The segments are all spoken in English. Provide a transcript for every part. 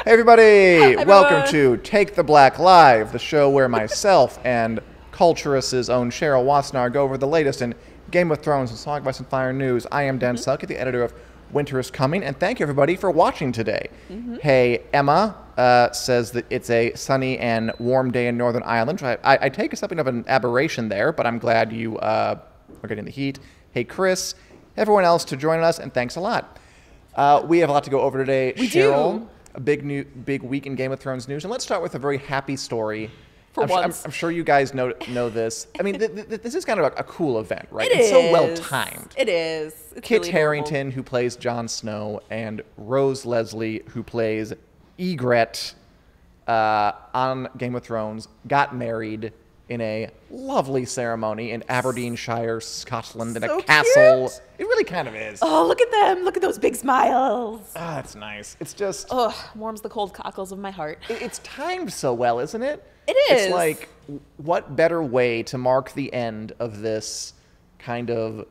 Hey everybody, Hi, welcome everyone. to Take the Black Live, the show where myself and Culturist's own Cheryl Watsnar go over the latest in Game of Thrones and Song of Ice and Fire news. I am Dan Selke, the editor of Winter is Coming, and thank you everybody for watching today. Hey, Emma says that it's a sunny and warm day in Northern Ireland. I take something of an aberration there, but I'm glad you are getting the heat. Hey, Chris, everyone else to join us, and thanks a lot. We have a lot to go over today. We Cheryl, do. a big week in Game of Thrones news, and let's start with a very happy story. For I'm once. I'm sure you guys know this. I mean, this is kind of a cool event, right? It It's so is. well timed. It is. It's Kit really Harington, who plays Jon Snow, and Rose Leslie, who plays Ygritte on Game of Thrones, got married in a lovely ceremony in Aberdeenshire, Scotland, in So a castle. cute. It really kind of is. Oh, look at them. Look at those big smiles. Ah, it's nice. It's just... Oh, warms the cold cockles of my heart. It's timed so well, isn't it? It It's is. like, what better way to mark the end of this kind of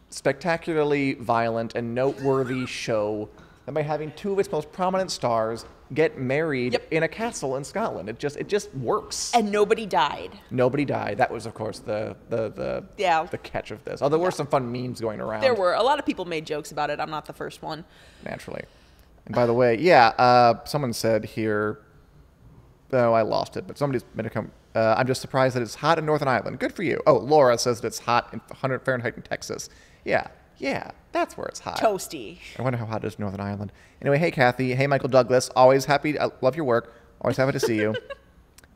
spectacularly violent and noteworthy show than by having two of its most prominent stars get married Yep. in a castle in Scotland. It just works. And nobody died. Nobody died. That was, of course, the catch of this. Although there were some fun memes going around. There were. A lot of people made jokes about it. I'm not the first one. Naturally. And by the way, yeah, someone said here, oh, I lost it, but somebody's made a comment. I'm just surprised that it's hot in Northern Ireland. Good for you. Oh, Laura says that it's hot in 100 Fahrenheit in Texas. Yeah, that's where it's hot. Toasty. I wonder how hot it is in Northern Ireland. Anyway, hey, Kathy. Hey, Michael Douglas. Always happy. I love your work. Always happy to see you.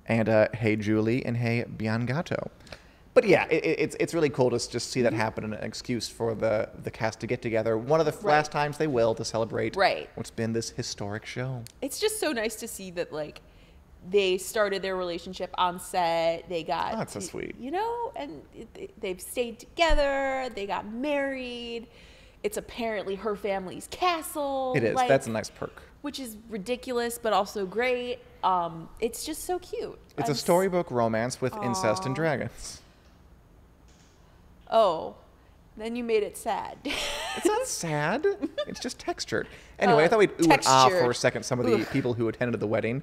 And hey, Julie, and hey, Biangato. But yeah, it's really cool to just see that happen and an excuse for the cast to get together. One of the last times they will to celebrate what's been this historic show. It's just so nice to see that, like, they started their relationship on set. They got... Oh, that's so sweet. You know, and they've stayed together. They got married. It's apparently her family's castle. It is. Like, That's a nice perk. which is ridiculous, but also great. It's just so cute. It's a storybook romance with incest and dragons. Oh, then you made it sad. It's not sad. It's just textured. Anyway, I thought we'd ooh and ah for a second some of the people who attended the wedding.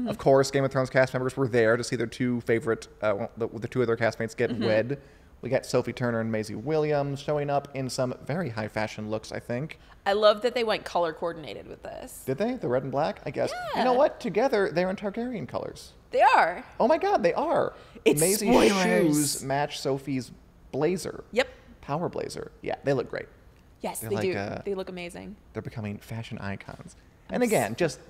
Of course, Game of Thrones cast members were there to see their two favorite, the two other castmates get wed. We got Sophie Turner and Maisie Williams showing up in some very high fashion looks, I think. I love that they went color coordinated with this. Did they? The red and black, I guess. Yeah. You know what? Together, they're in Targaryen colors. They are. Oh my God, they are. It's Maisie's spoilers. shoes match Sophie's blazer. Yep. Power blazer. Yeah, they look great. Yes, They're they like, do. They look amazing. They're becoming fashion icons. And again, just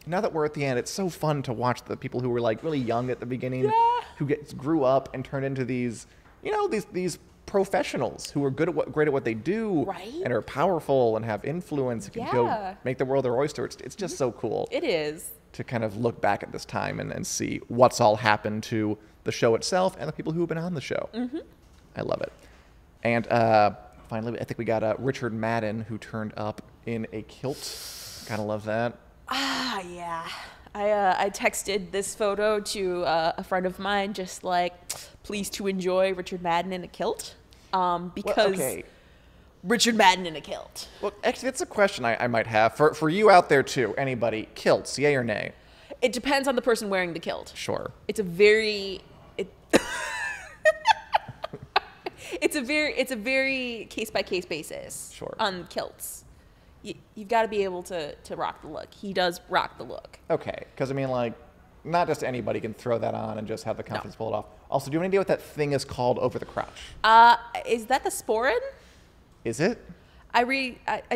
now that we're at the end, it's so fun to watch the people who were like really young at the beginning, who grew up and turned into these, you know, these professionals who are great at what they do, Right? and are powerful and have influence and can go make the world their oyster. It's just so cool It is. to kind of look back at this time and see what's all happened to the show itself and the people who have been on the show. I love it. And finally, I think we got Richard Madden, who turned up in a kilt. Kind of love that. Ah, yeah. I texted this photo to a friend of mine, just like, please to enjoy Richard Madden in a kilt. Because Richard Madden in a kilt. Well, actually, that's a question I might have. For you out there, too, anybody, kilts, yay or nay? It depends on the person wearing the kilt. Sure. It's a very... It's a very case-by-case basis. Sure. On kilts. You've got to be able to rock the look. He does rock the look. Okay, because I mean, like, not just anybody can throw that on and just have the confidence pull it off. Also, do you have any idea what that thing is called over the crotch? Is that the sporin? Is it? I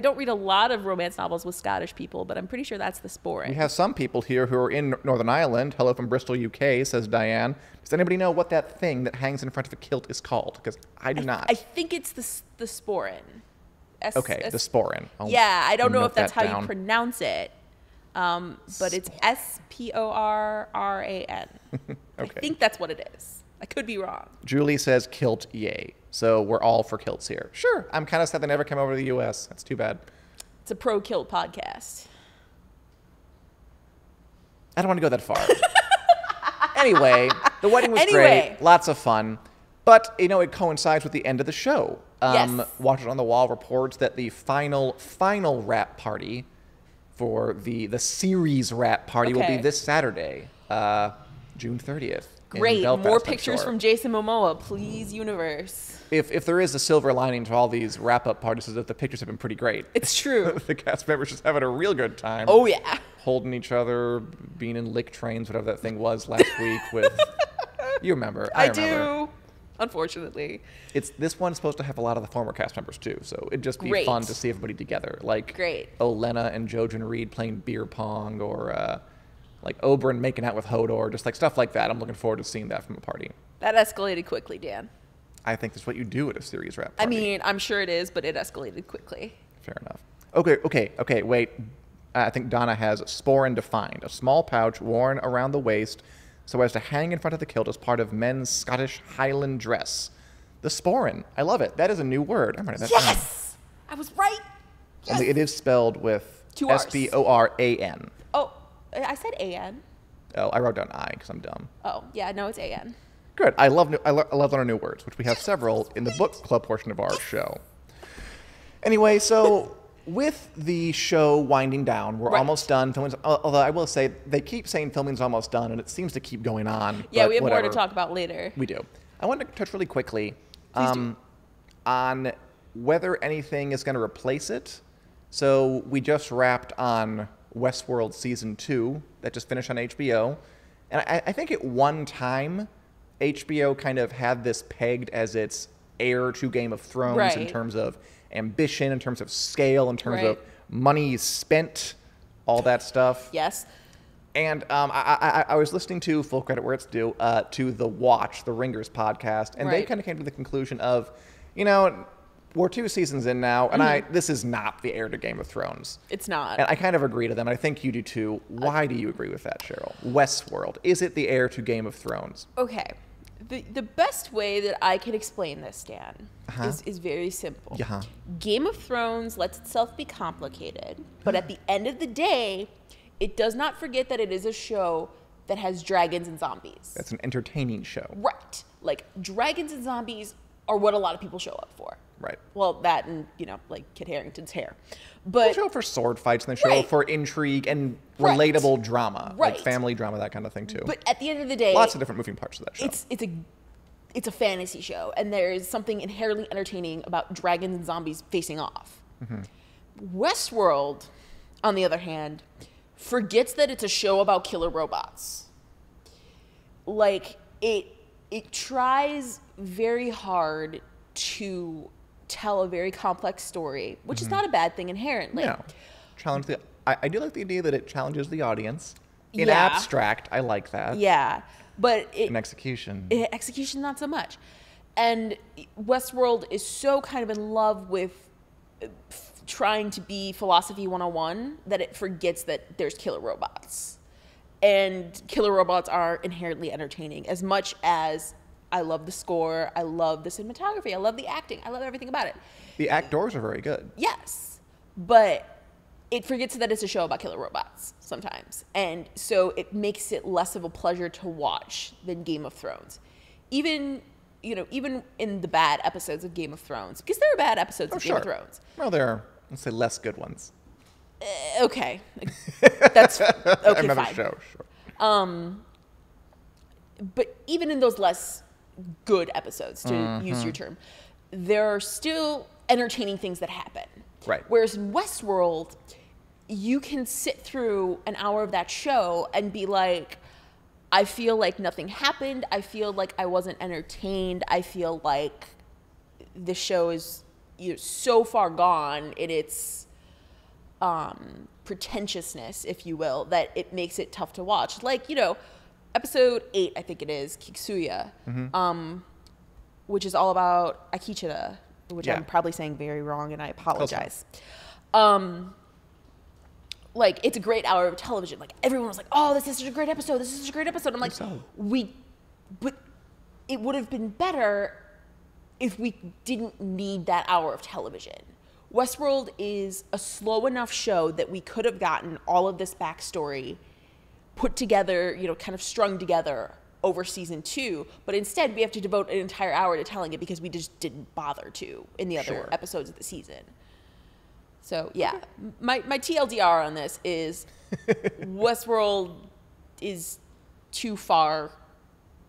don't read a lot of romance novels with Scottish people, but I'm pretty sure that's the sporin. We have some people here who are in Northern Ireland. Hello from Bristol, UK, says Diane. Does anybody know what that thing that hangs in front of a kilt is called? Because I do not. I think it's the sporin. Okay, the sporin. Yeah, I don't know if that's how down. you pronounce it, but it's S-P-O-R-R-A-N. Okay. I think that's what it is. I could be wrong. Julie says kilt, yay. So we're all for kilts here. Sure, I'm kind of sad they never came over to the U.S. That's too bad. It's a pro-kilt podcast. I don't want to go that far. Anyway, the wedding was great. Lots of fun. But, you know, it coincides with the end of the show. Yes. Watch It on the Wall reports that the final wrap party for the series wrap party will be this Saturday, June 30th. Great. Belfast, More pictures from Jason Momoa, please, universe. If there is a silver lining to all these wrap-up parties, is that the pictures have been pretty great. It's true. The cast members just having a real good time. Oh, yeah. Holding each other, being in lick trains, whatever that thing was last week with... You remember. I remember. Do. Unfortunately. This one's supposed to have a lot of the former cast members, too, so it'd just be fun to see everybody together. Like, Olenna and Jojen Reed playing beer pong, or... like Oberyn making out with Hodor, just like stuff like that. I'm looking forward to seeing that from a party. That escalated quickly, Dan. I think that's what you do at a series wrap party. I mean, I'm sure it is, but it escalated quickly. Fair enough. Okay, wait. I think Donna has Sporran defined, a small pouch worn around the waist so as to hang in front of the kilt as part of men's Scottish Highland dress. The Sporran. I love it. That is a new word. I'm writing that down. Yes! I was right! Yes! Only it is spelled with 2 R's. Sporan. Oh. I said A-N. Oh, I wrote down I because I'm dumb. Oh, yeah, no, it's A-N. Good. I love learning new words, which we have several in the book club portion of our show. Anyway, so with the show winding down, we're almost done. Although I will say, they keep saying filming's almost done, and it seems to keep going on. Yeah, we have more to talk about later. We do. I want to touch really quickly on whether anything is going to replace it. So we just wrapped on WESTWORLD Season 2 that just finished on HBO. And I think at one time, HBO kind of had this pegged as its heir to Game of Thrones in terms of ambition, in terms of scale, in terms of money spent, all that stuff. Yes. And I was listening to, full credit where it's due, to The Watch, the Ringers podcast, and they kind of came to the conclusion of, we're 2 seasons in now, and this is not the heir to Game of Thrones. It's not. And I kind of agree to them, and I think you do too. Why do you agree with that, Cheryl? WESTWORLD, is it the heir to Game of Thrones? Okay. The best way that I can explain this, Dan, is very simple. Game of Thrones lets itself be complicated, but at the end of the day, it does not forget that it is a show that has dragons and zombies. That's an entertaining show. Right. Like, dragons and zombies are what a lot of people show up for. Right. Well, that and, like Kit Harington's hair. But they show for sword fights, and they show for intrigue and relatable drama. Right. Like family drama, that kind of thing, too. But at the end of the day... Lots of different moving parts of that show. It's a fantasy show, and there is something inherently entertaining about dragons and zombies facing off. WESTWORLD, on the other hand, forgets that it's a show about killer robots. Like, it tries very hard to tell a very complex story, which is not a bad thing inherently. No. I do like the idea that it challenges the audience. In abstract, I like that. Yeah. But in execution. Execution, not so much. And WESTWORLD is so kind of in love with trying to be philosophy 101 that it forgets that there's killer robots. And killer robots are inherently entertaining as much as I love the score, I love the cinematography, I love the acting, I love everything about it. The actors are very good. Yes, but it forgets that it's a show about killer robots sometimes. And so it makes it less of a pleasure to watch than Game of Thrones. Even in the bad episodes of Game of Thrones, because there are bad episodes of Game of Thrones. Well, there are, let's say, less good ones. Okay. That's okay, another fine. show, sure. But even in those less good episodes, to use your term, there are still entertaining things that happen. Right. Whereas in WESTWORLD, you can sit through an hour of that show and be like, I feel like nothing happened. I feel like I wasn't entertained. I feel like the show is so far gone in its pretentiousness, if you will, that it makes it tough to watch. Like, episode 8, I think it is, Kiksuya, which is all about Akichita, which I'm probably saying very wrong, and I apologize. Like, it's a great hour of television. Like, everyone was like, oh, this is such a great episode. This is such a great episode. I'm like, but it would have been better if we didn't need that hour of television. WESTWORLD is a slow enough show that we could have gotten all of this backstory put together, kind of strung together over season 2, but instead we have to devote an entire hour to telling it because we just didn't bother to in the other episodes of the season. So yeah, my TLDR on this is Westworld is too far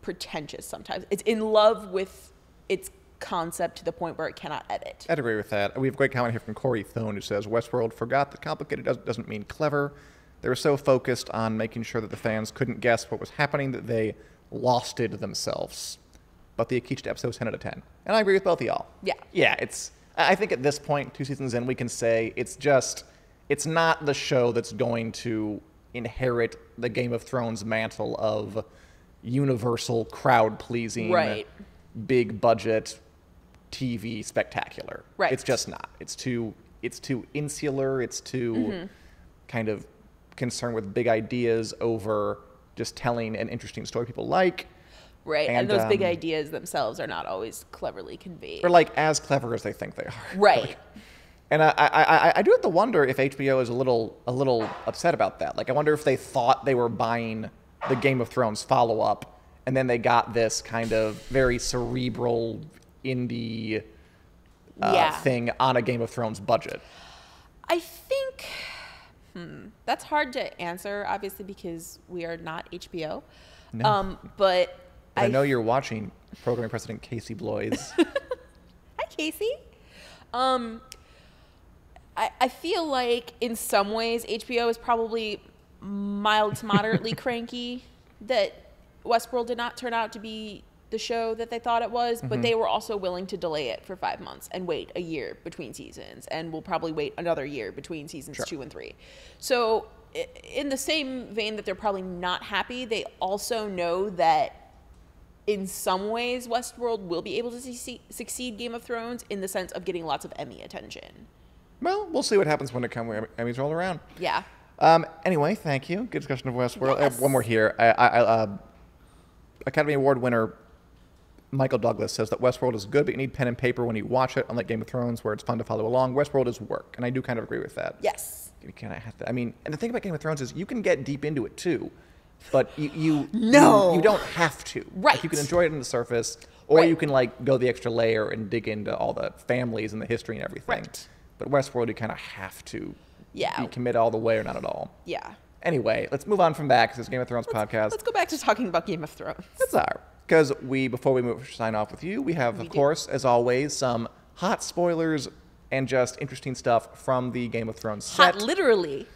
pretentious sometimes. It's in love with its concept to the point where it cannot edit. I'd agree with that. We have a great comment here from Corey Thone who says, Westworld forgot that complicated doesn't mean clever. They were so focused on making sure that the fans couldn't guess what was happening that they losted themselves. But the Ygritte episode was 10 out of 10. And I agree with both of y'all. Yeah. Yeah, I think at this point, 2 seasons in, we can say it's not the show that's going to inherit the Game of Thrones mantle of universal crowd-pleasing, right, big budget TV spectacular. Right. It's just not. It's too insular. It's too kind of concerned with big ideas over just telling an interesting story people like. Right, and those big ideas themselves are not always cleverly conveyed. Or like as clever as they think they are. Right. And I do have to wonder if HBO is a little upset about that. Like I wonder if they thought they were buying the Game of Thrones follow-up, and then they got this kind of very cerebral indie thing on a Game of Thrones budget. I think that's hard to answer, obviously, because we are not HBO. No. But I know you're watching Programming President Casey Bloys. Hi, Casey. I feel like in some ways HBO is probably mild to moderately cranky that Westworld did not turn out to be the show that they thought it was, but they were also willing to delay it for 5 months and wait a year between seasons, and will probably wait another year between seasons 2 and 3. So in the same vein that they're probably not happy, they also know that in some ways Westworld will be able to succeed Game of Thrones in the sense of getting lots of Emmy attention. Well, we'll see what happens when Emmys roll around. Yeah. Anyway, thank you. Good discussion of Westworld. Yes. I have one more here. Academy Award winner Michael Douglas says that Westworld is good, but you need pen and paper when you watch it, unlike Game of Thrones, where it's fun to follow along. Westworld is work, and I do kind of agree with that. Yes. You kind of have to. I mean, and the thing about Game of Thrones is you can get deep into it too, but you don't have to. Right. Like, you can enjoy it on the surface, or you can like go the extra layer and dig into all the families and the history and everything. Right. But Westworld, you kind of have to be committed all the way or not at all. Yeah. Anyway, let's move on from that because it's Game of Thrones podcast. Let's go back to talking about Game of Thrones. That's all right. Because before we sign off with you, we have, of course, as always, some hot spoilers and just interesting stuff from the Game of Thrones set. Hot literally.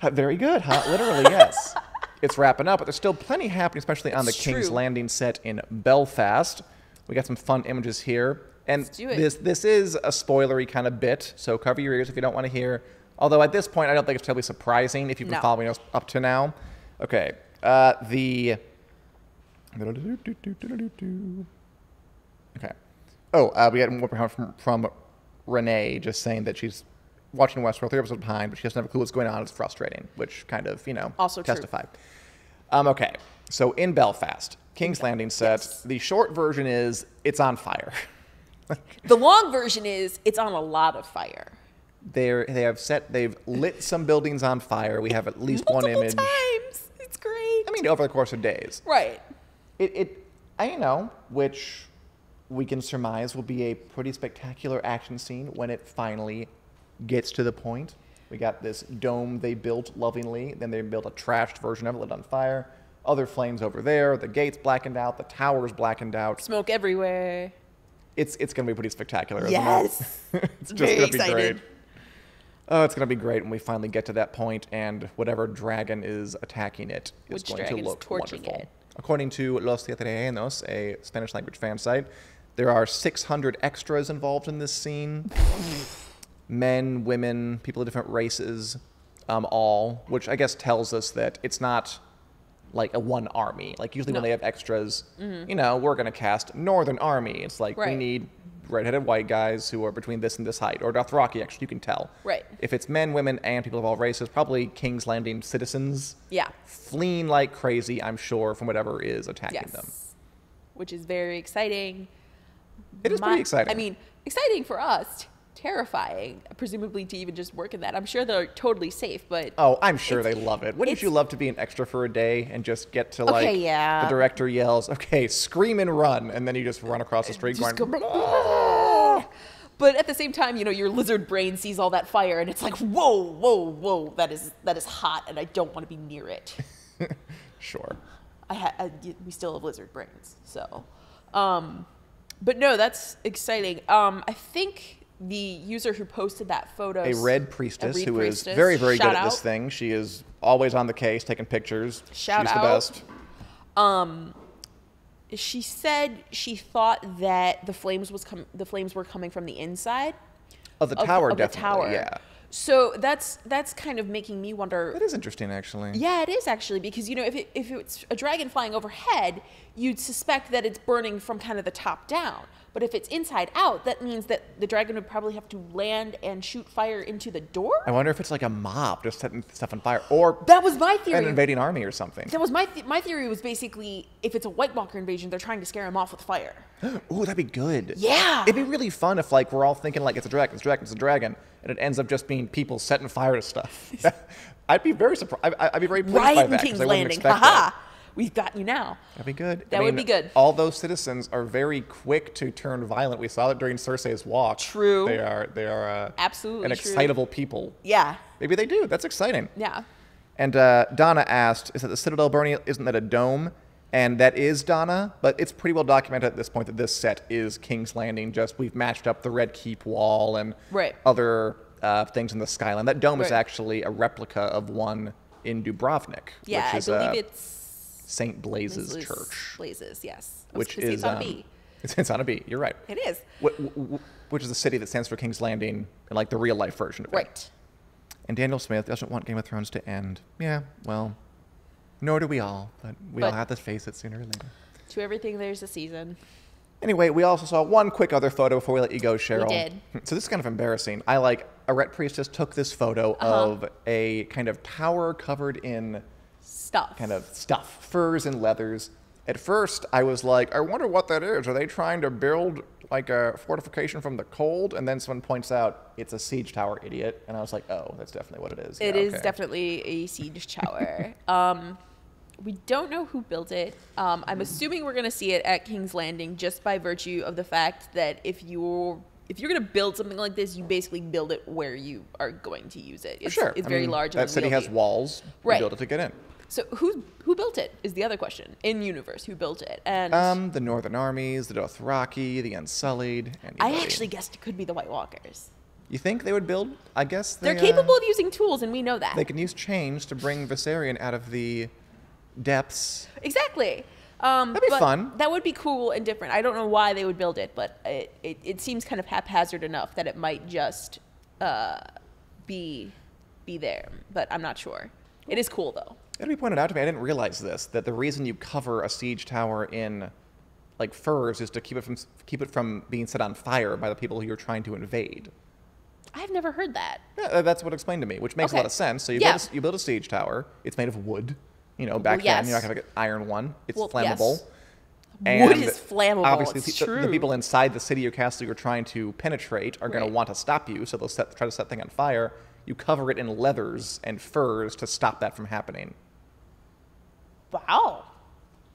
Very good. Hot literally, yes. It's wrapping up, but there's still plenty happening, especially on the King's Landing set in Belfast. We got some fun images here. And this is a spoilery kind of bit, so cover your ears if you don't want to hear. Although at this point, I don't think it's terribly surprising if you've been following us up to now. Okay. Okay. Oh, we had one from Renee just saying that she's watching Westworld 3 episodes behind, but she doesn't have a clue what's going on. It's frustrating, which kind of, also testify. Okay. So in Belfast, King's Landing set, the short version is it's on fire. The long version is it's on a lot of fire. They've lit some buildings on fire. We have at least one image. Multiple times. It's great. I mean, over the course of days. Right. Which we can surmise will be a pretty spectacular action scene when it finally gets to the point. We got this dome they built lovingly. Then they built a trashed version of it, lit on fire. Other flames over there. The gates blackened out. The towers blackened out. Smoke everywhere. It's going to be pretty spectacular, yes. isn't it? It's just going to be great. Oh, it's going to be great when we finally get to that point and whatever dragon is attacking it is going to look wonderful. According to Los Terrenos, a Spanish language fan site, there are 600 extras involved in this scene. Men, women, people of different races, all, which I guess tells us that it's not like a one army. Like usually when they have extras, we're going to cast Northern Army. It's like we need redheaded white guys who are between this and this height, or Dothraki, actually, you can tell. Right. If it's men, women, and people of all races, probably King's Landing citizens. Yeah. Fleeing like crazy, I'm sure, from whatever is attacking them. Which is very exciting. It is pretty exciting. I mean, exciting for us. Terrifying, presumably, to even just work in that. I'm sure they're totally safe, but... Oh, I'm sure they love it. Wouldn't you love to be an extra for a day and just get to, like, the director yells, okay, scream and run, and then you just run across the street going... But at the same time, you know, your lizard brain sees all that fire and it's like, whoa, whoa, whoa, that is hot and I don't want to be near it. Sure. We still have lizard brains, so. But no, that's exciting. I think the user who posted that photo, a red priestess who is very, very good at this thing. She is always on the case, taking pictures. She's the best. She said she thought that the flames were coming from the inside of the tower, of definitely. The tower. Yeah. So that's kind of making me wonder. That is interesting, actually. Yeah, it is actually, because, you know, if it's a dragon flying overhead, you'd suspect that it's burning from kind of the top down. But if it's inside out, that means that the dragon would probably have to land and shoot fire into the door. I wonder if it's like a mob just setting stuff on fire, or that was my theory. An invading army or something. That was my theory was basically, if it's a White Walker invasion, they're trying to scare him off with fire. Ooh, that'd be good. Yeah. It'd be really fun if, like, we're all thinking like it's a dragon, and it ends up just being people setting fire to stuff. I'd be very surprised. I'd be very pleased by that, because I wouldn't expect that. We've got you now. That'd be good. That would be good. All those citizens are very quick to turn violent. We saw that during Cersei's walk. True. They are absolutely an excitable people. Yeah. Maybe they do. That's exciting. Yeah. And Donna asked, "Is that the Citadel burning? Isn't that a dome?" And that is Donna, but it's pretty well documented at this point that this set is King's Landing. Just we've matched up the Red Keep wall and other things in the skyline. That dome is actually a replica of one in Dubrovnik. Yeah, which is, I believe it's St. Blaise's Church. Blaise's, yes. Which is it's on a B. It's on a B. You're right. It is. Which is the city that stands for King's Landing, in like the real life version of it. Right. And Daniel Smith doesn't want Game of Thrones to end. Yeah, well, nor do we all, but we all have to face it sooner or later. To everything, there's a season. Anyway, we also saw one quick other photo before we let you go, Cheryl. We did. So this is kind of embarrassing. A Ret Priestess took this photo of a kind of tower covered in stuff, furs and leathers. At first, I was like, I wonder what that is. Are they trying to build like a fortification from the cold? And then someone points out it's a siege tower, idiot. And I was like, oh, that's definitely what it is. It is definitely a siege tower. We don't know who built it. I'm assuming we're going to see it at King's Landing just by virtue of the fact that if you're going to build something like this, you basically build it where you are going to use it. It's very large. That city has walls. You build it to get in. So who built it is the other question. In universe, who built it? And the Northern armies, the Dothraki, the Unsullied. I actually guessed it could be the White Walkers. You think they would build? I guess they're capable of using tools, and we know that. They can use change to bring Viserion out of the depths. Exactly. That'd be fun. That would be cool and different. I don't know why they would build it, but it seems kind of haphazard enough that it might just be there. But I'm not sure. It is cool though. It'll be pointed out to me. I didn't realize this, that the reason you cover a siege tower in like furs is to keep it from being set on fire by the people who you're trying to invade. I've never heard that. Yeah, that's what explained to me, which makes a lot of sense. So you build a siege tower. It's made of wood. You know, back then you're not gonna get an iron one. It's flammable. Yes. And wood is flammable. Obviously, the people inside the city or castle you're trying to penetrate are going to want to stop you, so they'll try to set the thing on fire. You cover it in leathers and furs to stop that from happening. Wow.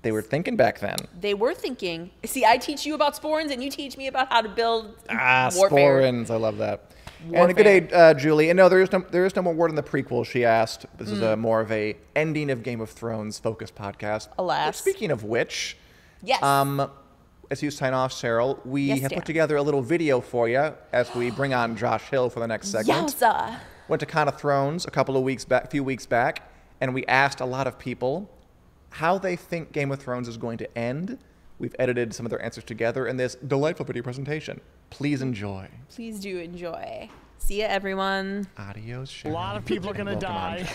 They were thinking back then. They were thinking. See, I teach you about sporins, and you teach me about how to build warfare. Sporins. I love that. Warfare. And good day, Julie. And no, there is no more word in the prequel, she asked. This is more of a ending of Game of Thrones focused podcast. Alas. But speaking of which, yes. As you sign off, Cheryl, we have put together a little video for you as we bring on Josh Hill for the next segment. Yowza. Went to Con of Thrones a few weeks back, and we asked a lot of people how they think Game of Thrones is going to end. We've edited some of their answers together in this delightful video presentation. Please enjoy. Please do enjoy. See ya, everyone. Adios, Cheryl. A lot of people are going to die.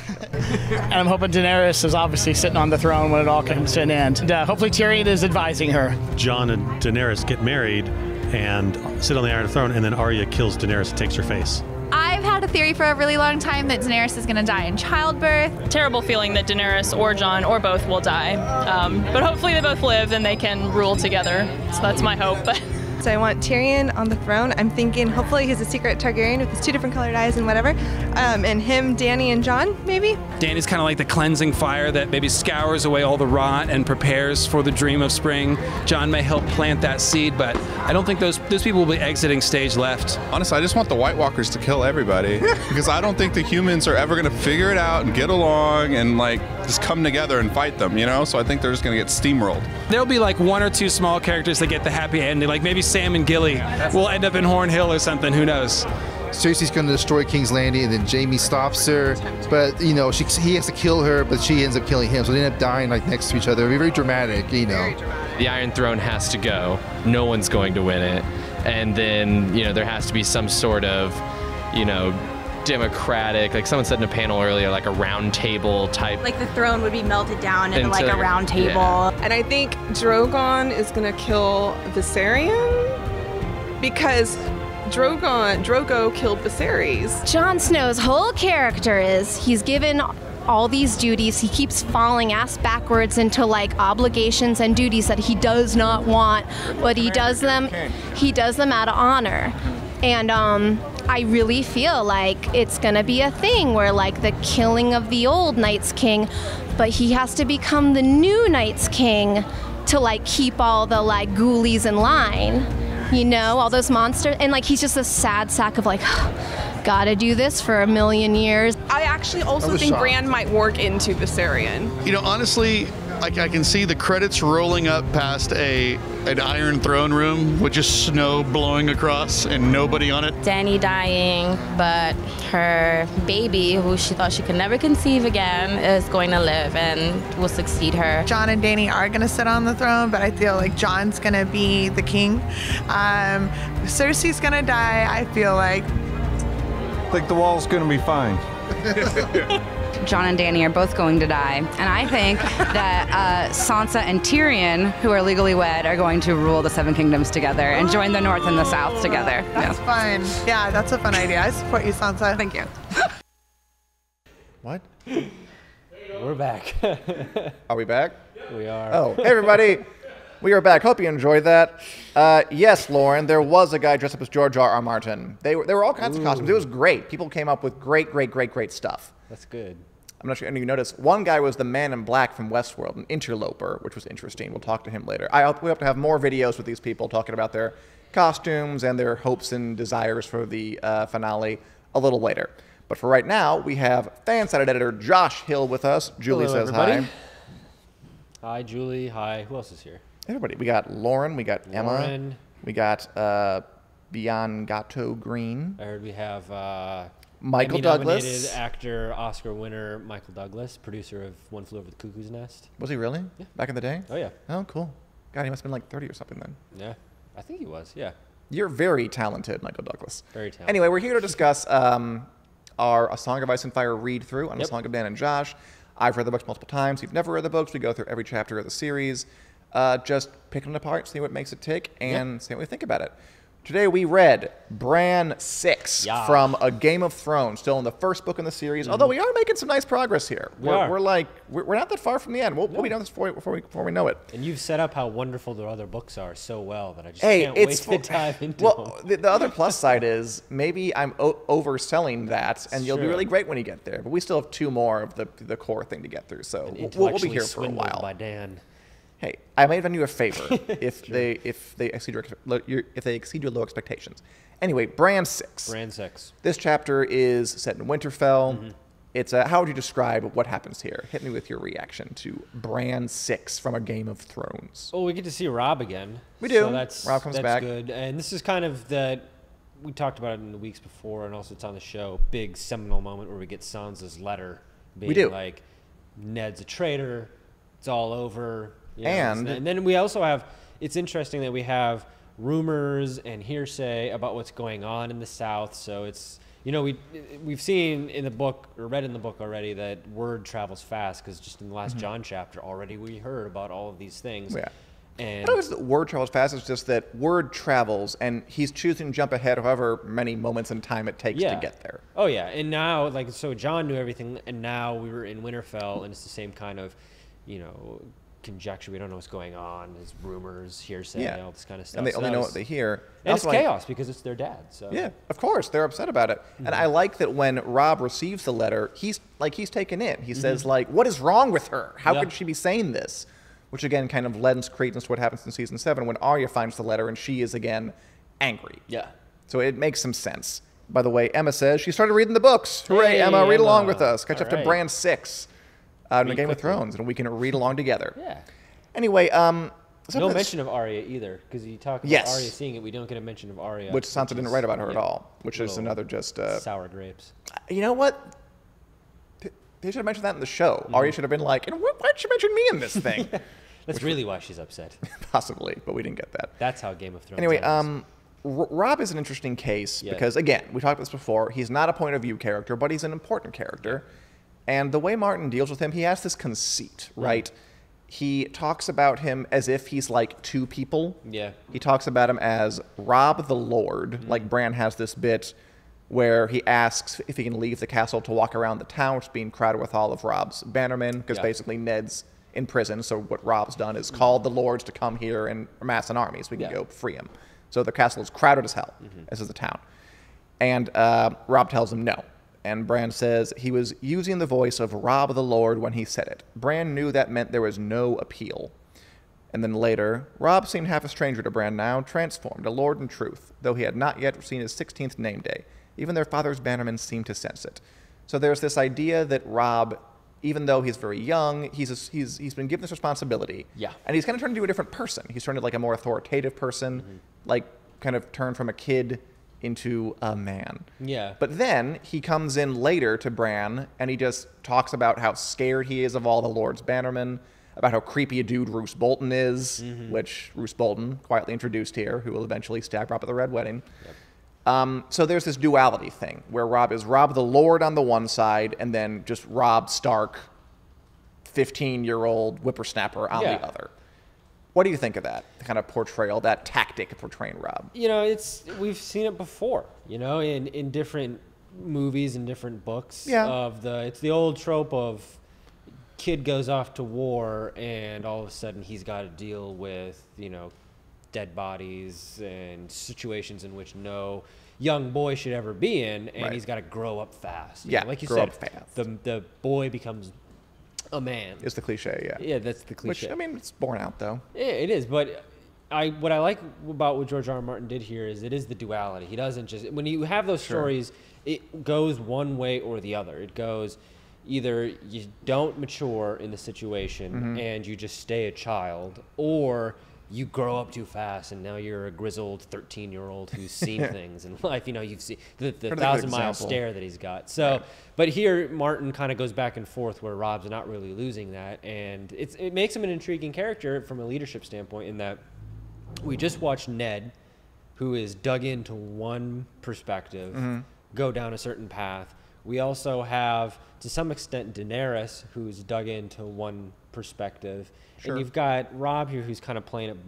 And I'm hoping Daenerys is obviously sitting on the throne when it all comes to an end. And hopefully Tyrion is advising her. Jon and Daenerys get married and sit on the Iron Throne, and then Arya kills Daenerys and takes her face. I've had a theory for a really long time that Daenerys is going to die in childbirth. Terrible feeling that Daenerys or Jon or both will die. But hopefully they both live and they can rule together. So that's my hope. So I want Tyrion on the throne. I'm thinking hopefully he's a secret Targaryen with his 2 different colored eyes and whatever. And him, Dany, and Jon, maybe? Dany's kind of like the cleansing fire that maybe scours away all the rot and prepares for the dream of spring. Jon may help plant that seed, but I don't think those people will be exiting stage left. Honestly, I just want the White Walkers to kill everybody because I don't think the humans are ever going to figure it out and get along and like just come together and fight them, you know? So I think they're just going to get steamrolled. There'll be like 1 or 2 small characters that get the happy ending, like maybe Sam and Gilly will end up in Horn Hill or something, who knows? Cersei's going to destroy King's Landing, and then Jaime stops her, but he has to kill her, but she ends up killing him, so they end up dying like next to each other. It'll be very dramatic, The Iron Throne has to go. No one's going to win it, and then there has to be some sort of democratic, like someone said in a panel earlier, like a round table type. Like the throne would be melted down into like a round table. Yeah. And I think Drogon is going to kill Viserion because Drogo killed Viserys. Jon Snow's whole character is he's given all these duties. He keeps falling ass backwards into like obligations and duties that he does not want, but he does them out of honor. And I really feel like it's gonna be a thing where like the killing of the old Night's King, but he has to become the new Night's King to like keep all the like ghoulies in line, all those monsters, and like he's just a sad sack of like, gotta do this for 1,000,000 years. I actually also think Bran might work into Viserion. Honestly, like I can see the credits rolling up past an Iron Throne room with just snow blowing across and nobody on it. Dany dying, but her baby, who she thought she could never conceive again, is going to live and will succeed her. Jon and Dany are going to sit on the throne, but I feel like Jon's going to be the king. Cersei's going to die, I feel like. I think the wall's going to be fine. Jon and Dany are both going to die, and I think that Sansa and Tyrion, who are legally wed, are going to rule the 7 kingdoms together and join the North and the South together. That's fun. Yeah, that's a fun idea. I support you, Sansa. Thank you. What? We're back. Are we back? We are. Oh, hey everybody. We are back. Hope you enjoyed that. Yes, Lauren, there was a guy dressed up as George R.R. Martin. There were all kinds of costumes. It was great. People came up with great stuff. That's good. I'm not sure any of you noticed. One guy was the man in black from Westworld, an interloper, which was interesting. We'll talk to him later. We hope to have more videos with these people talking about their costumes and their hopes and desires for the finale a little later. But for right now, we have fan-sided editor Josh Hill with us. Julie Hello, says everybody. Hi. Hi, Julie. Hi. Who else is here? Everybody. We got Lauren. We got Emma. We got Biangato Green. I heard we have Michael Douglas. Emmy-nominated actor, Oscar winner Michael Douglas, producer of One Flew Over the Cuckoo's Nest. Was he really? Yeah. Back in the day? Oh, yeah. Oh, cool. God, he must have been like 30 or something then. Yeah. I think he was, yeah. You're very talented, Michael Douglas. Very talented. Anyway, we're here to discuss our A Song of Ice and Fire read-through on A Song of Dan and Josh. I've read the books multiple times. You've never read the books. We go through every chapter of the series, just picking it apart, see what makes it tick, and see what we think about it. Today we read Bran 6 from A Game of Thrones, still in the first book in the series, although we are making some nice progress here. We're not that far from the end. We'll be done this before we know it. And you've set up how wonderful the other books are so well that I just can't wait to dive into them. The other plus side is maybe I'm overselling that, and you'll be really great when you get there. But we still have 2 more of the core thing to get through, so we'll be here for a while. By Dan. Hey, I might have done you a favor if they exceed your low expectations. Anyway, Bran 6. Bran 6. This chapter is set in Winterfell. It's how would you describe what happens here? Hit me with your reaction to Bran 6 from A Game of Thrones. Oh, we get to see Rob again. We do. So Rob comes back. That's good. And this is kind of we talked about it in the weeks before, and also it's on the show. Big seminal moment where we get Sansa's letter being like, Ned's a traitor. It's all over. And then we also have, it's interesting that we have rumors and hearsay about what's going on in the South. So it's, we've seen in the book, or read in the book already, that word travels fast, because just in the last John chapter already we heard about all of these things. Yeah. And I don't know if it's that word travels fast, it's just that word travels, and he's choosing to jump ahead however many moments in time it takes to get there. Oh, yeah. And now, so John knew everything, and now we were in Winterfell, and it's the same kind of, conjecture. We don't know what's going on. There's rumors, hearsay, all this kind of stuff. And they only know what they hear. And it's chaos because it's their dad. So yeah, of course they're upset about it. And I like that when Robb receives the letter, he's taken in. He says like, "What is wrong with her? How could she be saying this?" Which again kind of lends credence to what happens in season 7 when Arya finds the letter and she is again angry. Yeah. So it makes some sense. By the way, Emma says she started reading the books. Hooray, Emma! Read along with us. Catch up to Bran 6 in Game of Thrones, and we can read along together. Yeah. Anyway, no mention of Arya either, because you talk about Arya seeing it, we don't get a mention of Arya. Which Sansa didn't write about her at all, which is another just... sour grapes. You know what? They should have mentioned that in the show. Arya should have been like, why'd she mention me in this thing? That's really why she's upset. Possibly, but we didn't get that. That's how Game of Thrones Anyway, Robb is an interesting case because, again, we talked about this before. He's not a point of view character, but he's an important character. And the way Martin deals with him, he has this conceit, right? He talks about him as if he's like two people. Yeah. He talks about him as Robb the Lord. Like Bran has this bit where he asks if he can leave the castle to walk around the town, which is being crowded with all of Robb's bannermen, because basically Ned's in prison. So what Robb's done is called the lords to come here and amass an army so we can go free him. So the castle is crowded as hell, as is the town. And Robb tells him no. And Bran says he was using the voice of Robb the Lord when he said it. Bran knew that meant there was no appeal. And then later, Robb seemed half a stranger to Bran now, transformed, a lord in truth, though he had not yet seen his 16th name day. Even their father's bannermen seemed to sense it. So there's this idea that Robb, even though he's very young, he's been given this responsibility. Yeah. And he's kind of turned into a different person. He's turned into like a more authoritative person, like kind of turned from a kid into a man. Yeah. But then he comes in later to Bran and he just talks about how scared he is of all the Lord's bannermen, about how creepy a dude Roose Bolton is, which Roose Bolton, quietly introduced here, who will eventually stab Robb at the Red Wedding. Yep. So there's this duality thing where Robb is Robb the Lord on the one side and then just Robb Stark, 15-year-old whippersnapper on the other. What do you think of that kind of portrayal, that tactic of portraying Robb? You know, we've seen it before, you know, in different movies and different books. Yeah. It's the old trope of kid goes off to war and all of a sudden he's got to deal with, you know, dead bodies and situations in which no young boy should ever be in, and he's got to grow up fast. Yeah, like you grow said, up fast. The boy becomes a man. Is the cliche, yeah. Yeah, that's the cliche. Which, I mean, it's borne out, though. Yeah, it is, but what I like about what George R. R. Martin did here is it is the duality. He doesn't just... When you have those stories, it goes one way or the other. It goes either you don't mature in the situation and you just stay a child, or you grow up too fast and now you're a grizzled 13-year-old who's seen things in life. You know, you've seen the 1,000-mile stare that he's got. So, but here Martin kind of goes back and forth where Robb's not really losing that, and it makes him an intriguing character from a leadership standpoint in that we just watched Ned, who is dug into one perspective, go down a certain path. We also have, to some extent, Daenerys, who's dug into one perspective. And you've got Robb here, who's kind of playing it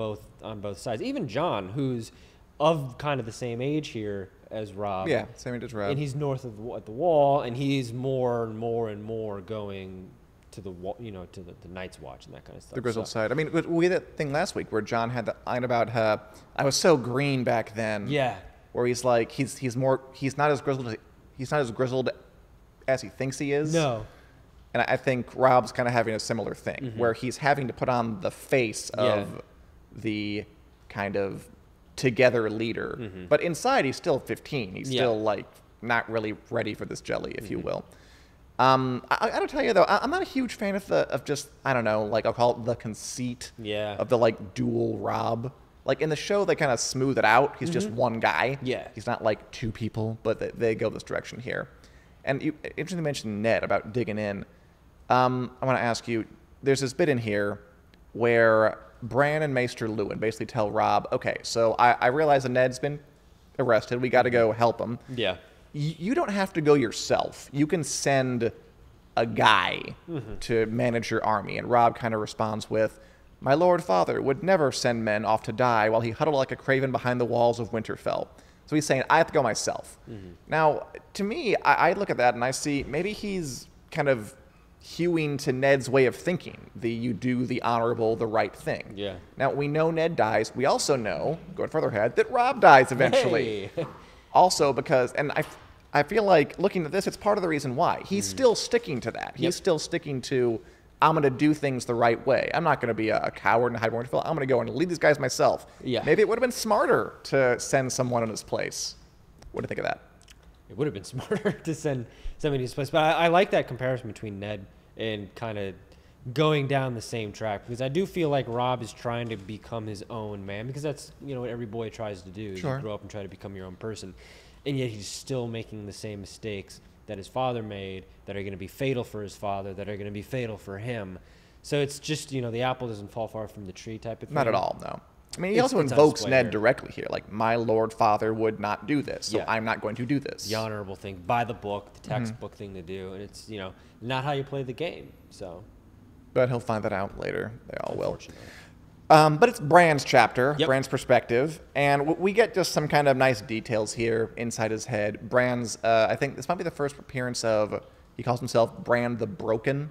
on both sides. Even Jon, who's of kind of the same age here as Robb. Yeah, same age as Robb. And he's north of the wall, and he's more and more and more going to the wall, you know, to the Night's Watch and that kind of stuff. The grizzled side. I mean, we had that thing last week where Jon had the line about I was so green back then. Yeah. Where he's like he's not as grizzled as he thinks he is. No. And I think Robb's kind of having a similar thing, where he's having to put on the face of the kind of together leader. But inside, he's still 15. He's still, like, not really ready for this jelly, if you will. I gotta tell you, though, I'm not a huge fan of just, I don't know, like, I'll call it the conceit of the, like, dual Robb. Like, in the show, they kind of smooth it out. He's just one guy. Yeah. He's not, like, two people, but they go this direction here. And interesting to mention Ned about digging in. I want to ask you, there's this bit in here where Bran and Maester Luwin basically tell Robb, okay, so I realize that Ned's been arrested. We got to go help him. Yeah. You don't have to go yourself. You can send a guy to manage your army. And Robb kind of responds with, my lord father would never send men off to die while he huddled like a craven behind the walls of Winterfell. So he's saying, I have to go myself. Now, to me, I look at that and I see maybe he's kind of hewing to Ned's way of thinking. You do the honorable, the right thing. Yeah. Now, we know Ned dies. We also know, going further ahead, that Robb dies eventually. Hey. Also because, and I feel like looking at this, it's part of the reason why. He's still sticking to that. He's still sticking to, I'm going to do things the right way. I'm not going to be a coward and hide more. I'm going to go and lead these guys myself. Yeah. Maybe it would have been smarter to send someone in his place. What do you think of that? It would have been smarter to send somebody to his place. But I like that comparison between Ned and kind of going down the same track, because I do feel like Robb is trying to become his own man, because that's, you know, what every boy tries to do. Sure. You grow up and try to become your own person. And yet he's still making the same mistakes that his father made, that are going to be fatal for his father, that are going to be fatal for him. So it's just, you know, the apple doesn't fall far from the tree type of thing. Not at all, no. I mean, he also invokes Ned directly here. Like, my Lord Father would not do this, so I'm not going to do this. The honorable thing, by the book, the textbook thing to do. And it's, you know, not how you play the game. So, but he'll find that out later. They all will. But it's Bran's chapter, Bran's perspective, and we get just some kind of nice details here inside his head. Bran's, I think this might be the first appearance of, he calls himself Bran the Broken,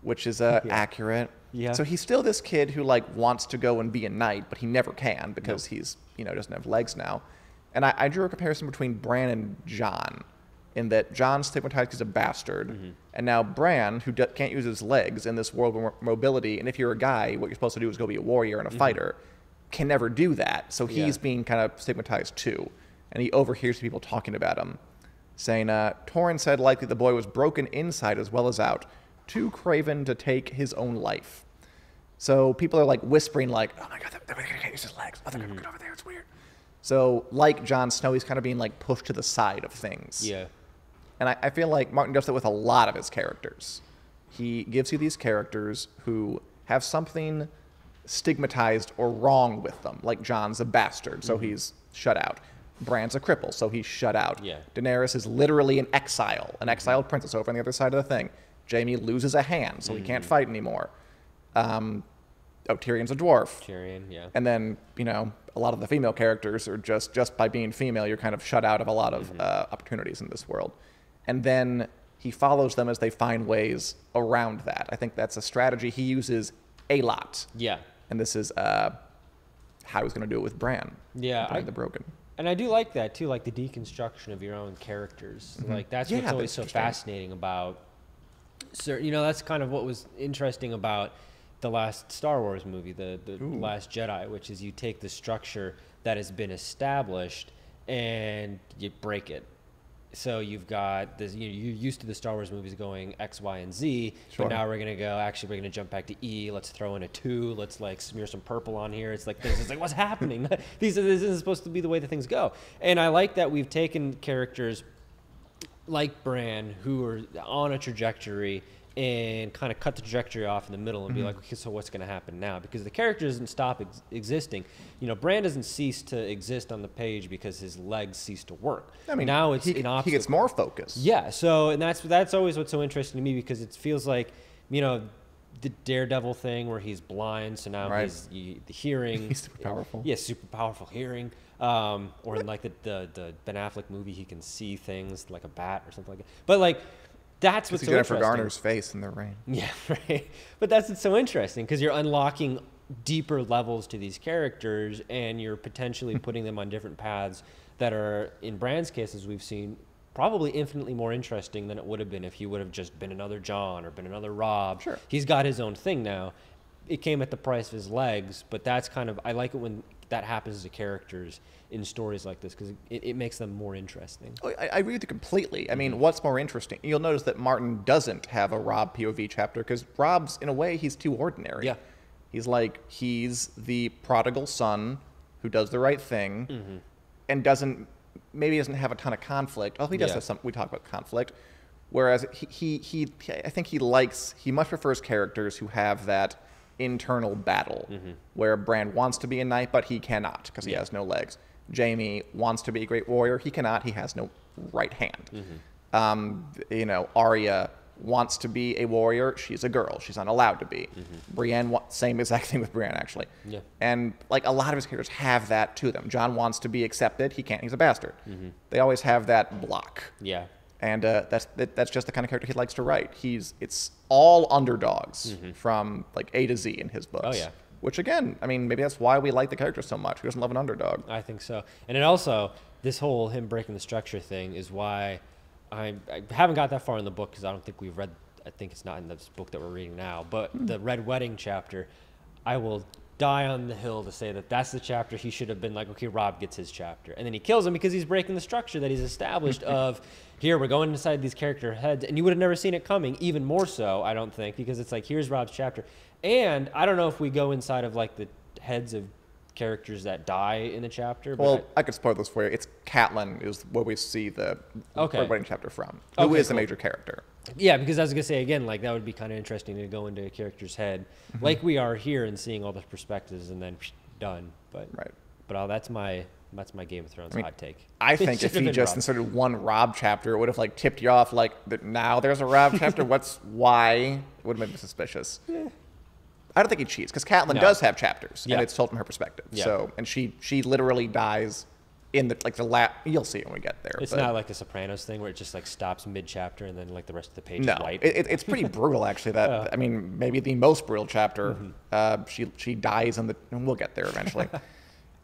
which is accurate. Yeah. So he's still this kid who like wants to go and be a knight, but he never can because he's, you know, doesn't have legs now. And I drew a comparison between Bran and Jon, in that Jon's stigmatized as a bastard, and now Bran, who can't use his legs in this world of mobility, and if you're a guy, what you're supposed to do is go be a warrior and a fighter, can never do that. So he's being kind of stigmatized too. And he overhears people talking about him, saying, Torrhen said likely the boy was broken inside as well as out, too craven to take his own life. So people are like whispering like, oh my God, they're going to use his legs. Oh, they're going to get over there. It's weird. So like Jon Snow, he's kind of being like pushed to the side of things. Yeah. And I feel like Martin does that with a lot of his characters. He gives you these characters who have something stigmatized or wrong with them. Like Jon's a bastard, so he's shut out. Bran's a cripple, so he's shut out. Yeah. Daenerys is literally an exiled princess over on the other side of the thing. Jaime loses a hand, so he can't fight anymore. Tyrion's a dwarf. Tyrion, yeah. And then, you know, a lot of the female characters are just by being female, you're kind of shut out of a lot of opportunities in this world. And then he follows them as they find ways around that. I think that's a strategy he uses a lot. Yeah. And this is how he's going to do it with Bran. Yeah. Bran the Broken. And I do like that, too, like the deconstruction of your own characters. Like, that's what's always so fascinating about... So, you know, that's kind of what was interesting about the last Star Wars movie, the Last Jedi, which is you take the structure that has been established and you break it. So you've got this, you're used to the Star Wars movies going X, Y, and Z, but now we're going to go, actually, we're going to jump back to E. Let's throw in a 2. Let's like smear some purple on here. It's like this. It's like, what's happening? This isn't supposed to be the way that things go. And I like that we've taken characters like Bran who are on a trajectory and kind of cut the trajectory off in the middle and be like, okay, so what's going to happen now? Because the character doesn't stop existing. You know, Bran doesn't cease to exist on the page because his legs cease to work. I mean, now it's an obstacle. He gets more focus. Yeah, so, and that's always what's so interesting to me, because it feels like, you know, the Daredevil thing where he's blind, so now he's the hearing. He's super powerful. Yeah, super powerful hearing. Or in like the Ben Affleck movie, he can see things like a bat or something like that. But like, that's what's so Jennifer interesting. Garner's face in the rain. Yeah, right. But that's what's so interesting, because you're unlocking deeper levels to these characters, and you're potentially putting them on different paths that are, in Bran's case, as we've seen, probably infinitely more interesting than it would have been if he would have just been another Jon or been another Robb. Sure. He's got his own thing now. It came at the price of his legs, but that's kind of, I like it when that happens to characters in stories like this, because it makes them more interesting. I agree with you completely. I mean, what's more interesting? You'll notice that Martin doesn't have a Robb POV chapter, because Robb's, in a way, he's too ordinary. Yeah. He's like, he's the prodigal son who does the right thing and doesn't have a ton of conflict. Oh, he does have some, we talk about conflict. Whereas I think he much prefers characters who have that internal battle where Bran wants to be a knight, but he cannot because he has no legs. Jaime wants to be a great warrior. He cannot. He has no right hand. You know, Arya wants to be a warrior. She's a girl. She's not allowed to be. Brienne, same exact thing with Brienne, actually. Yeah. And like a lot of his characters have that to them. Jon wants to be accepted. He can't. He's a bastard. They always have that block. Yeah. And that's just the kind of character he likes to write. It's all underdogs from like A to Z in his books. Oh yeah. Which again, I mean, maybe that's why we like the character so much. Who doesn't love an underdog? I think so. And it also, this whole him breaking the structure thing is why I haven't got that far in the book because I don't think we've read. I think it's not in this book that we're reading now. But the Red Wedding chapter, I will die on the hill to say that that's the chapter he should have been like, okay, Robb gets his chapter, and then he kills him because he's breaking the structure that he's established of. Here, we're going inside these character heads, and you would have never seen it coming, even more so, I don't think, because it's like, here's Robb's chapter. And I don't know if we go inside of, like, the heads of characters that die in the chapter. But well, I could spoil this for you. It's Catelyn is where we see the wedding chapter from, who is a major character. Yeah, because I was going to say, again, like, that would be kind of interesting to go into a character's head, like we are here and seeing all the perspectives and then done. But that's my Game of Thrones hot take. I think if he just inserted one Robb chapter, it would have like tipped you off. Like now there's a Robb chapter. Why? It would have made me suspicious. Yeah. I don't think he cheats because Catelyn does have chapters, and it's told from her perspective. Yeah. So, and she literally dies in the last. You'll see it when we get there. It's not like the Sopranos thing where it just like stops mid chapter and then like the rest of the page is white. It's pretty brutal actually. That I mean, maybe the most brutal chapter. She dies and we'll get there eventually.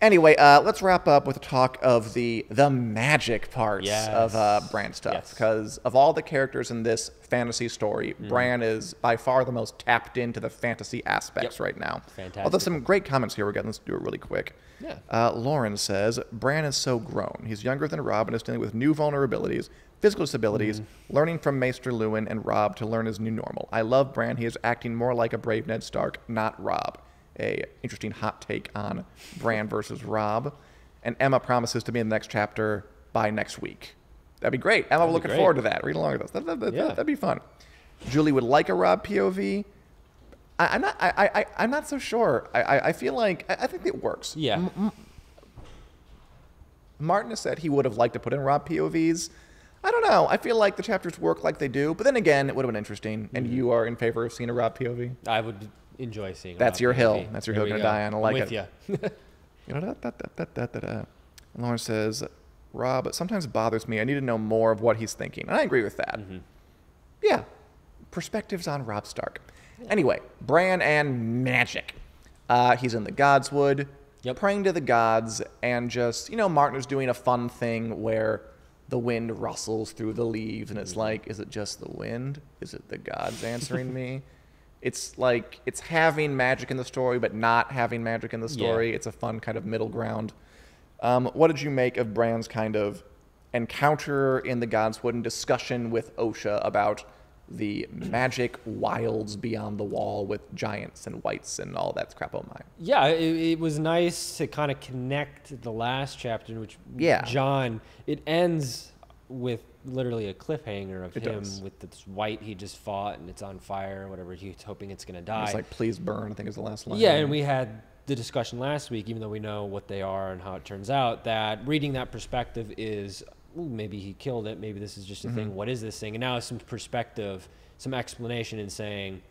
Anyway, let's wrap up with a talk of the magic parts of Bran stuff. Because of all the characters in this fantasy story, Bran is by far the most tapped into the fantasy aspects right now. Fantastic. Although some great comments here we're getting. Let's do it really quick. Yeah. Lauren says, Bran is so grown. He's younger than Robb and is dealing with new vulnerabilities, physical disabilities, learning from Maester Luwin and Robb to learn his new normal. I love Bran. He is acting more like a brave Ned Stark, not Robb. A interesting hot take on Bran versus Robb. And Emma promises to be in the next chapter by next week. That'd be great. Emma, we're looking forward to that. Read along with us. That'd be fun. Julie would like a Robb POV. I'm not so sure. I feel like I think it works. Yeah. Martin has said he would have liked to put in Robb POVs. I don't know. I feel like the chapters work like they do, but then again, it would have been interesting. And you are in favor of seeing a Robb POV? I would enjoy seeing. That's your hill. That's your hill. Gonna die on. I like it. And Lauren says, Robb, it sometimes bothers me. I need to know more of what he's thinking. And I agree with that. Yeah. Perspectives on Robb Stark. Anyway, Bran and magic. He's in the Godswood, praying to the gods, and just, Martin is doing a fun thing where the wind rustles through the leaves, and it's like, is it just the wind? Is it the gods answering me? It's like, it's having magic in the story, but not having magic in the story. It's a fun kind of middle ground. What did you make of Bran's kind of encounter in the Godswood and discussion with Osha about the magic wilds beyond the wall with giants and whites and all that crap? Oh my. Yeah, it was nice to kind of connect the last chapter in which Jon, it ends with literally a cliffhanger of him with this white he just fought and it's on fire or whatever. He's hoping it's going to die. It's like, please burn, I think is the last line. Yeah, and we had the discussion last week, even though we know what they are and how it turns out, that reading that perspective is, ooh, maybe he killed it, maybe this is just a thing, what is this thing? And now some perspective, some explanation in saying,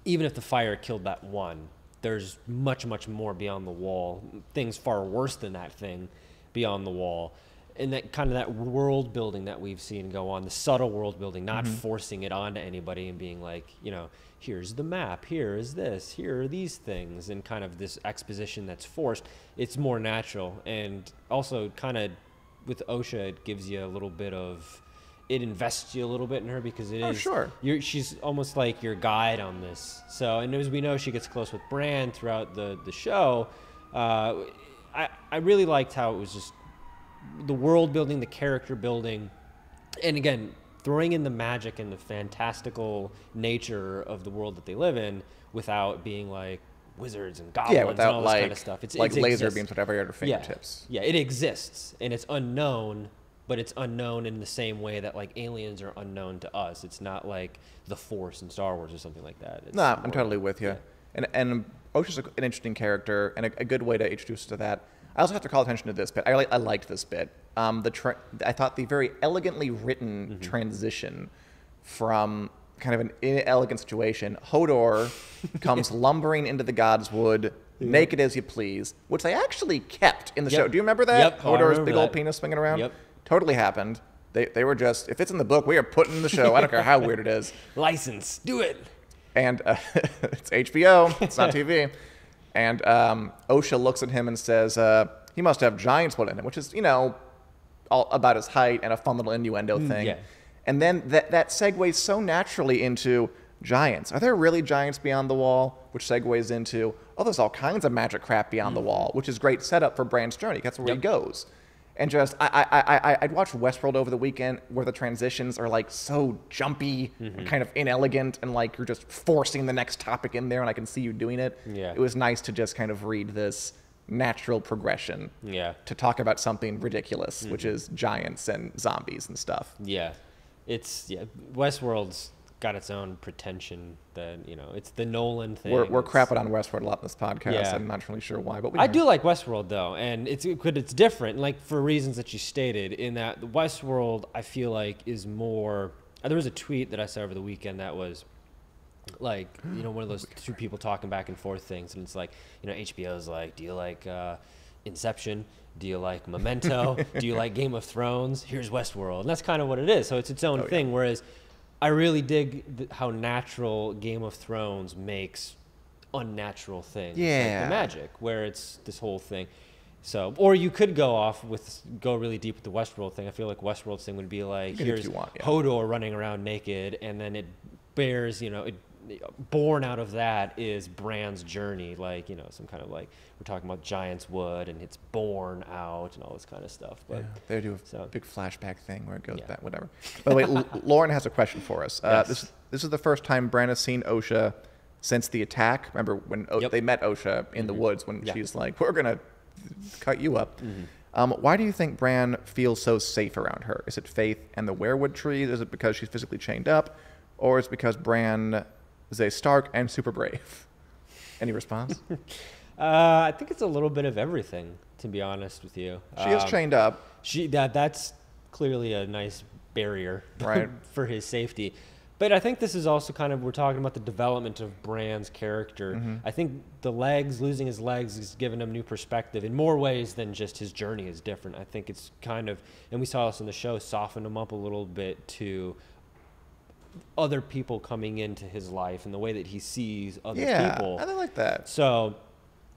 even if the fire killed that one, there's much, much more beyond the wall, things far worse than that thing beyond the wall. And that kind of that world building that we've seen go on, the subtle world building, not forcing it onto anybody and being like, here's the map, here is this, here are these things, and kind of this exposition that's forced. It's more natural. And also kind of with Osha, it gives you a little bit of, it invests you a little bit in her because it is, she's almost like your guide on this. So, and as we know, she gets close with Bran throughout the show. I really liked how it was just the world building, the character building, and again, throwing in the magic and the fantastical nature of the world that they live in without being like wizards and goblins and all this kind of stuff. It's like laser beams, whatever, at your fingertips. Yeah, it exists, and it's unknown, but it's unknown in the same way that like aliens are unknown to us. It's not like the Force in Star Wars or something like that. It's I'm totally with you. Yeah. And Osha's an interesting character, and a good way to introduce to that. I also have to call attention to this bit. I liked this bit. I thought the very elegantly written transition from kind of an inelegant situation. Hodor comes lumbering into the Godswood, naked as you please, which they actually kept in the show. Do you remember that? Yep. Hodor's big old penis swinging around? Yep. Totally happened. They were just, if it's in the book, we are putting in the show. I don't care how weird it is. License, do it. And it's HBO. It's not TV. And Osha looks at him and says, he must have giant's blood in him, which is, all about his height and a fun little innuendo thing. Yeah. And then that segues so naturally into giants. Are there really giants beyond the wall? Which segues into, there's all kinds of magic crap beyond the wall, which is great setup for Bran's journey. That's where he goes. And just, I'd watched Westworld over the weekend where the transitions are like so jumpy and kind of inelegant and like you're just forcing the next topic in there and I can see you doing it. Yeah. It was nice to just kind of read this natural progression to talk about something ridiculous, which is giants and zombies and stuff. Yeah. Westworld's got its own pretension that, it's the Nolan thing. We're crapping on Westworld a lot in this podcast. Yeah. I'm not really sure why, but I do like Westworld though, and it's different, like for reasons that you stated, in that Westworld I feel like is more. There was a tweet that I saw over the weekend that was like, one of those two people talking back and forth things, and it's like, HBO's like, do you like Inception? Do you like Memento? Do you like Game of Thrones? Here's Westworld, and that's kind of what it is. So it's its own thing. Whereas I really dig how natural Game of Thrones makes unnatural things. Yeah. Like the magic, where it's this whole thing. So, or you could go really deep with the Westworld thing. I feel like Westworld's thing would be like, here's Hodor running around naked, and then it bears, born out of that is Bran's journey, like, some kind of like, we're talking about Giant's Wood, and it's born out and all this kind of stuff. But they do a big flashback thing where it goes back, whatever. By the way, Lauren has a question for us. Yes. This is the first time Bran has seen Osha since the attack. Remember when they met Osha in the woods when she's like, we're going to cut you up. Why do you think Bran feels so safe around her? Is it faith and the weirwood trees? Is it because she's physically chained up? Or is it because Bran is a Stark and super brave? Any response? I think it's a little bit of everything, to be honest with you. She is chained up. That's clearly a nice barrier for his safety. But I think this is also kind of, we're talking about the development of Bran's character. I think losing his legs has given him new perspective in more ways than just his journey is different. I think it's kind of, and we saw this in the show, softened him up a little bit to other people coming into his life and the way that he sees other people. Yeah, I like that. So,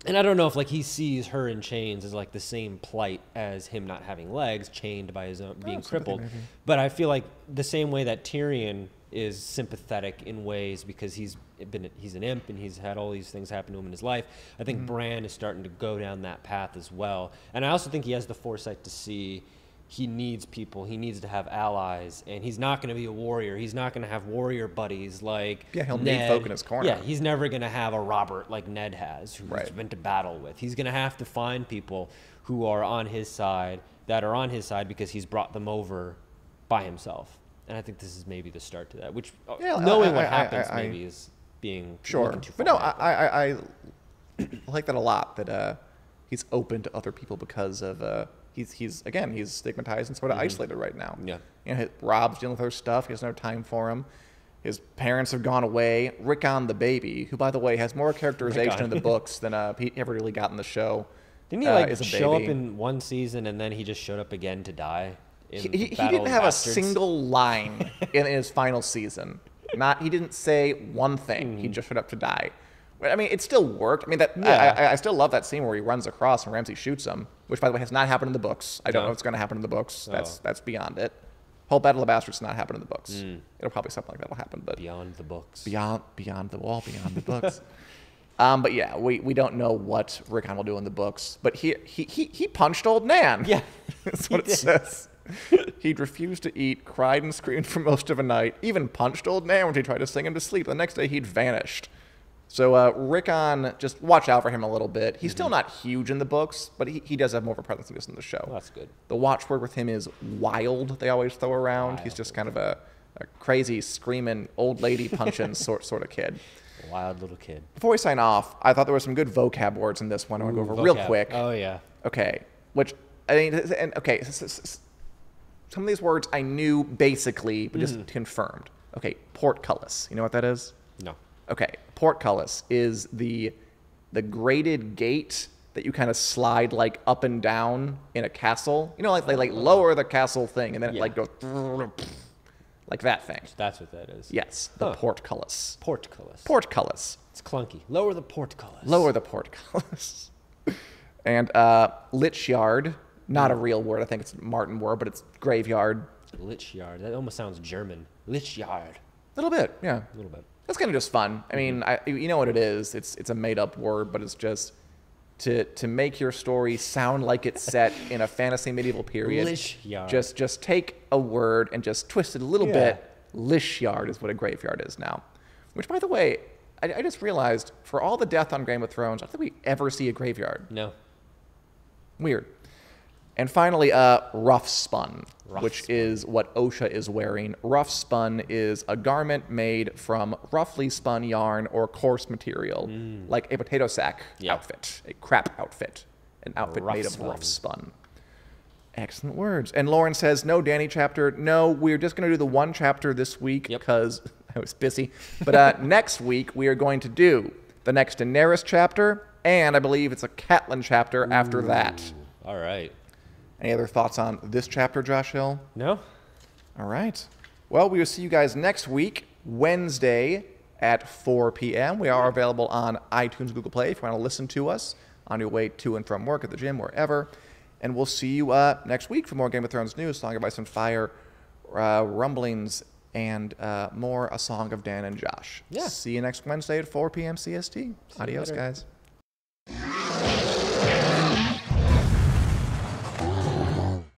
and I don't know if like he sees her in chains as like the same plight as him not having legs, chained by his own being crippled. But I feel like the same way that Tyrion is sympathetic in ways because he's an imp and he's had all these things happen to him in his life. I think Bran is starting to go down that path as well. And I also think he has the foresight to see he needs people. He needs to have allies, and he's not going to be a warrior. He's not going to have warrior buddies like he'll Ned. need folk in his corner. Yeah, he's never going to have a Robert like Ned has, who he's been to battle with. He's going to have to find people who are on his side, because he's brought them over by himself. And I think this is maybe the start to that, which knowing what happens maybe is being sure. But no, I like that a lot, that he's open to other people because of he's stigmatized and sort of isolated right now. Yeah. Rob's dealing with her stuff. He has no time for him. His parents have gone away. Rickon the baby, who by the way has more characterization in the books than he ever really got in the show. Didn't he show up in one season and then he just showed up again to die? He didn't have a single line in his final season. He didn't say one thing. He just showed up to die. I mean, it still worked. I mean, I still love that scene where he runs across and Ramsay shoots him, which, by the way, has not happened in the books. I don't know what's going to happen in the books. That's beyond it. Whole Battle of Bastards not happen in the books. It'll probably something like that will happen, but beyond the books, beyond the wall, beyond the books. But yeah, we don't know what Rickon will do in the books. But he punched old Nan. Yeah, that's what it says. He'd refused to eat, cried and screamed for most of a night, even punched old Nan when she tried to sing him to sleep. The next day, he'd vanished. So Rickon, just watch out for him a little bit. He's still not huge in the books, but he does have more of a presence than this in the show. Well, that's good. The watchword with him is wild, they always throw around. He's just kind of a crazy, screaming, old lady punching sort of kid. Wild little kid. Before we sign off, I thought there were some good vocab words in this one. I want to go over real quick. Oh, yeah. Okay. Which, I mean, some of these words I knew basically, but just confirmed. Okay, portcullis. You know what that is? No. Okay, portcullis is the graded gate that you kind of slide like up and down in a castle. You know, like they like lower the castle thing and then it like goes like that thing. So that's what that is. Yes, the portcullis. Portcullis. Portcullis. It's clunky. Lower the portcullis. Lower the portcullis. And lich yard, not a real word. I think it's a Martin word, but it's graveyard. Lich yard. That almost sounds German. Lich yard. A little bit, yeah. A little bit. That's kind of just fun. I mean, you know what it is. It's a made-up word, but it's just to make your story sound like it's set in a fantasy medieval period. Lich yard. Just take a word and just twist it a little bit. Lich yard is what a graveyard is now. Which, by the way, I just realized for all the death on Game of Thrones, I don't think we ever see a graveyard. No. Weird. And finally, rough spun, which is what Osha is wearing. Rough spun is a garment made from roughly spun yarn or coarse material, like a potato sack outfit, a crap outfit, an outfit made of rough spun. Excellent words. And Lauren says, no Dany chapter. No, we're just going to do the one chapter this week because I was busy. But next week, we are going to do the next Daenerys chapter, and I believe it's a Catelyn chapter after that. All right. Any other thoughts on this chapter, Josh Hill? No. All right. Well, we will see you guys next week, Wednesday at 4 p.m. We are available on iTunes, Google Play if you want to listen to us on your way to and from work, at the gym, wherever. And we'll see you next week for more Game of Thrones news, Song of Ice and Fire, rumblings, and more A Song of Dan and Josh. Yeah. See you next Wednesday at 4 p.m. CST. Adios, guys.